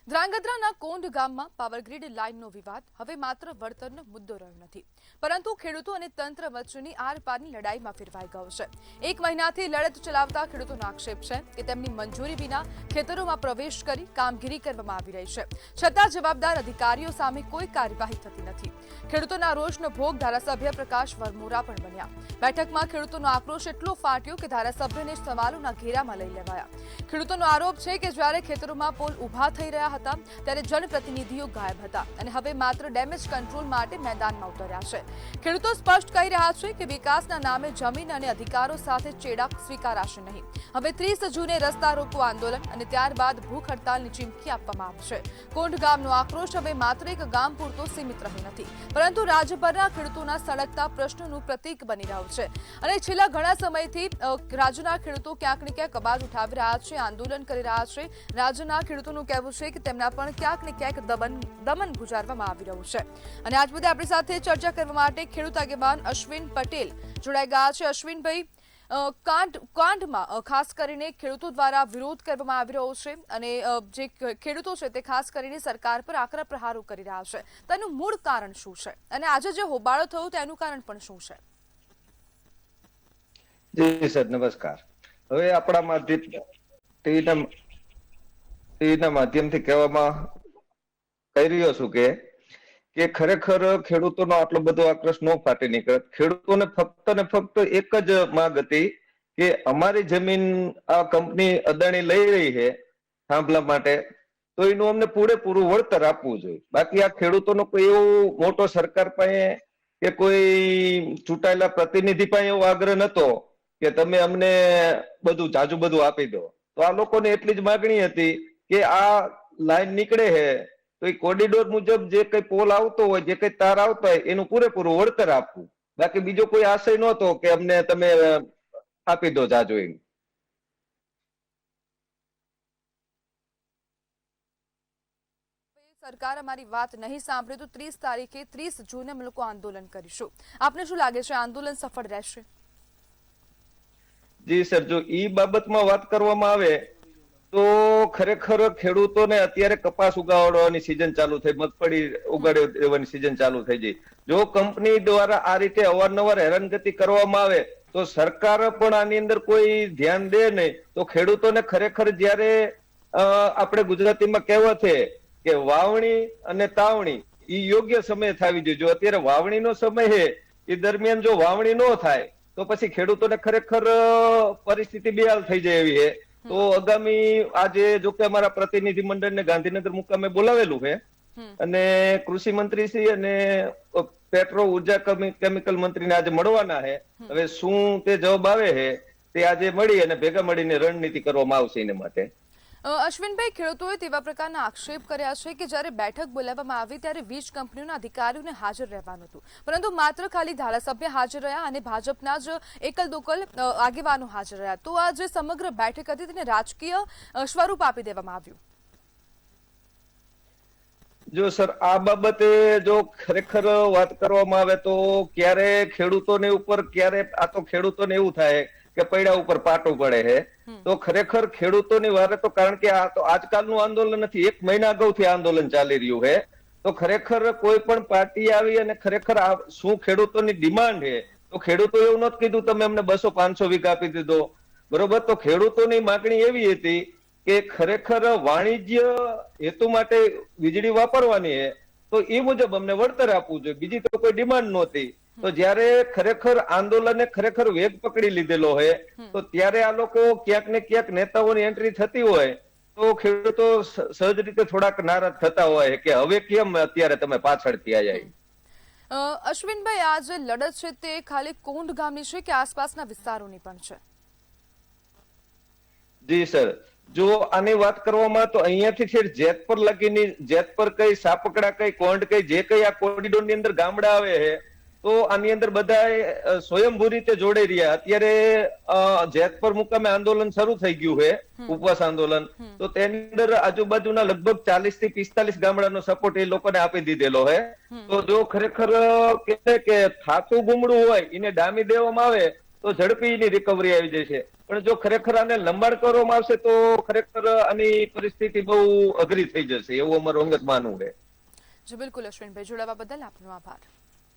ધ્રાંગધ્રાના કોંઢ ગામમાં પાવરગ્રીડ લાઇનનો વિવાદ હવે માત્ર વળતરનો મુદ્દો રહ્યો નથી, પરંતુ ખેડૂતો અને તંત્ર વચ્ચેની આરપારની લડાઈમાં ફેરવાઈ ગયો છે। એક મહિનાથી લડત ચલાવતા ખેડૂતોનો આક્ષેપ છે કે તેમની મંજૂરી વિના ખેતરોમાં પ્રવેશ કરી કામગીરી કરવામાં આવી રહી છે, છતાં જવાબદાર અધિકારીઓ સામે કોઈ કાર્યવાહી થતી નથી। ખેડૂતોના રોષનો ભોગ ધારાસભ્ય પ્રકાશ વરમોરા પણ બન્યા। બેઠકમાં ખેડૂતોનો આક્રોશ એટલો ફાટ્યો કે ધારાસભ્યને સવાલોના ઘેરામાં લઈ લેવાયા। ખેડૂતોનો આરોપ છે કે જ્યારે ખેતરોમાં પોલ ઊભા થઈ રહ્યા હતા ત્યારે જનપ્રતિનિધિઓ ગાયબ હતા અને હવે માત્ર ડેમેજ કંટ્રોલ માટે મેદાનમાં ઉતર્યા છે। ખેડૂતો સ્પષ્ટ કહી રહ્યા છે કે વિકાસના નામે જમીન અને અધિકારો સાથે ચેડા સ્વીકારાશે નહીં। હવે 30 જૂને રસ્તા રોકો આંદોલન અને ત્યારબાદ ભૂખ હડતાલની ચીમકી આપવામાં આવશે। કોંઢ ગામનો આક્રોશ હવે માત્ર એક ગામ પૂરતો સીમિત રહ્યો નથી, પરંતુ રાજ્યભરના ખેડૂતોના સળગતા પ્રશ્નોનું પ્રતીક બની રહ્યું છે અને છેલ્લા ઘણા સમયથી રાજ્યના ખેડૂતો ક્યાંક ને ક્યાંક અવાજ ઉઠાવી રહ્યા છે, આંદોલન કરી રહ્યા છે। રાજ્યના ખેડૂતોનું કહેવું છે કે તેમના પણ ક્યાંક ને ક્યાંક દમન ગુજારવામાં આવી રહ્યું છે અને આજ મુદ્દે આપણી સાથે ચર્ચા કરવા માટે ખેડૂત આગેવાન અશ્વિન પટેલ જોડાઈ ગયા છે। અશ્વિનભાઈ, કાંઠમાં ખાસ કરીને ખેડૂતો દ્વારા વિરોધ કરવામાં આવી રહ્યો છે અને જે ખેડૂતો છે તે ખાસ કરીને સરકાર પર આકરા પ્રહારો કરી રહ્યા છે, તેનું મૂળ કારણ શું છે અને આજે જે હોબાળો થયો તેનું કારણ પણ શું છે? જી સર, નમસ્કાર। હવે આપણા ટીવીના માધ્યમથી કહેવામાં કહી રહ્યો છું કે ખરેખર ખેડૂતોનો આટલો બધો આક્રોશ ન ફાટી નીકળે। ખેડૂતોને ફક્ત ને ફક્ત એક જ માંગ હતી કે અમારી જમીન આ કંપની અદાણી લઈ રહી છે થાંભલા માટે, તો એનું અમને પૂરેપૂરું વળતર આપવું જોઈએ। બાકી આ ખેડૂતોનો કોઈ એવો મોટો સરકાર પાસે કે કોઈ ચૂંટાયેલા પ્રતિનિધિ પાસે એવો આગ્રહ નતો કે તમે અમને બધું જાજુ બધું આપી દો। તો આ લોકોને એટલી જ માગણી હતી કે આ લાઈન નીકળે છે તો એ કોરિડોર મુજબ જે કઈ પોલ આવતો હોય, જે કઈ તાર આવતો હોય એનું પૂરેપૂરું વળતર આપવું। બાકી બીજો કોઈ આશય નહોતો કે અમને તમે આપી દો જાજુ એમ। સરકાર અમારી વાત નહીં સાંભળે તો 30 તારીખે 30 જૂને અમે લોકો આંદોલન કરીશું। આપને શું લાગે છે, આંદોલન સફળ રહેશે? જી સર, જો ઈ બાબતમાં વાત કરવામાં આવે તો ખરેખર ખેડૂતોને અત્યારે કપાસ ઉગાડવાની સિઝન ચાલુ થઈ, મગફળી ઉગાડી દેવાની સિઝન ચાલુ થઈ ગઈ। જો કંપની દ્વારા આ રીતે અવારનવાર હેરાનગતિ કરવામાં આવે તો સરકાર પણ આની અંદર કોઈ ધ્યાન દે નહીં તો ખેડૂતોને ખરેખર જ્યારે આપણે ગુજરાતીમાં કહેવત છે કે વાવણી અને તાવણી એ યોગ્ય સમય થવી જોઈએ। જો અત્યારે વાવણીનો સમય છે એ દરમિયાન જો વાવણી ન થાય તો પછી ખેડૂતોને ખરેખર પરિસ્થિતિ બેહાલ થઈ જાય એવી છે। તો આગામી આજે જો કે અમારા પ્રતિનિધિ મંડળને ગાંધીનગર મુકામે બોલાવેલું છે અને કૃષિ મંત્રી શ્રી અને પેટ્રો ઉર્જા કેમિકલ મંત્રીને આજે મળવાના છે। હવે શું તે જવાબ આવે છે તે આજે મળી અને ભેગા મળીને રણનીતિ કરવામાં આવશે એના માટે। અશ્વિનભાઈ, ખેડૂતોએ તેવા પ્રકારના આક્ષેપ કર્યા છે કે જ્યારે બેઠક બોલાવવામાં આવી ત્યારે વીજ કંપનીઓના અધિકારીઓને હાજર રહેવાનું હતું, પરંતુ માત્ર ખાલી ધારાસભ્ય હાજર રહ્યા અને ભાજપના જ એકલ દોકલ આગેવાનો હાજર રહ્યા, તો આ જે સમગ્ર બેઠક હતી તેને રાજકીય સ્વરૂપ આપી દેવામાં આવ્યું। જો સર, આ બાબતે જો ખરેખર વાત કરવામાં આવે તો ક્યારે ખેડૂતોને ઉપર ક્યારે આ તો ખેડૂતોને એવું થાય કે પૈડા ઉપર પાટું પડે છે। તો ખરેખર ખેડૂતોની વારે તો કારણ કે આ તો આજકાલનું આંદોલન નથી, એક મહિના અગાઉથી આંદોલન ચાલી રહ્યું છે। તો ખરેખર કોઈ પણ પાર્ટી આવી અને ખરેખર શું ખેડૂતોની ડિમાન્ડ છે તો ખેડૂતો એવું નથી કીધું તમે અમને 200-500 વીઘા આપી દીધો, બરોબર। તો ખેડૂતોની માગણી એવી હતી કે ખરેખર વાણિજ્ય હેતુ માટે વીજળી વાપરવાની છે તો એ મુજબ અમને વળતર આપવું જોઈએ, બીજી તો કોઈ ડિમાન્ડ નહોતી। તો જયારે ખરેખર આંદોલને ખરેખર વેગ પકડી લીધેલો હોય તો ત્યારે આ લોકો ક્યાંક ને ક્યાંક નેતાઓની એન્ટ્રી થતી હોય તો ખેડૂતો સહજ રીતે થોડાક નારાજ થતા હોય કે હવે કેમ અત્યારે તમે પાછળથી આવ્યા। અશ્વિનભાઈ, આ જે લડત છે તે ખાલી કોંઢ ગામની છે કે આસપાસના વિસ્તારોની પણ છે? જી સર, જો આની વાત કરવામાં તો અહીંયાથી છે જેતપર લગીની, જેતપર કઈ, સાપકડા કઈ, કોંઢ કઈ, જે કઈ આ કોરિડોર ની અંદર ગામડા આવે છે તો આની અંદર બધા સ્વયંભૂ રીતે જોડાઈ રહ્યા। અત્યારે જેતપર મુકામે આંદોલન શરૂ થઈ ગયું છે, ઉપવાસ આંદોલન, તો તેની અંદર આજુબાજુના લગભગ 40 થી 45 ગામડાનો સપોર્ટ એ લોકોને આપી દીધેલો છે। તો જો ખરેખર કે થાતું ગુમડું હોય એને ડામી દેવામાં આવે તો ઝડપી એની રિકવરી આવી જશે। પણ જો ખરેખર આને લંબાણ કરવામાં આવશે તો ખરેખર આની પરિસ્થિતિ બહુ અઘરી થઈ જશે એવું અમારું અંગત માનવું છે. જી બિલકુલ અશ્વિનભાઈ, જોડાવા બદલ આપનો આભાર.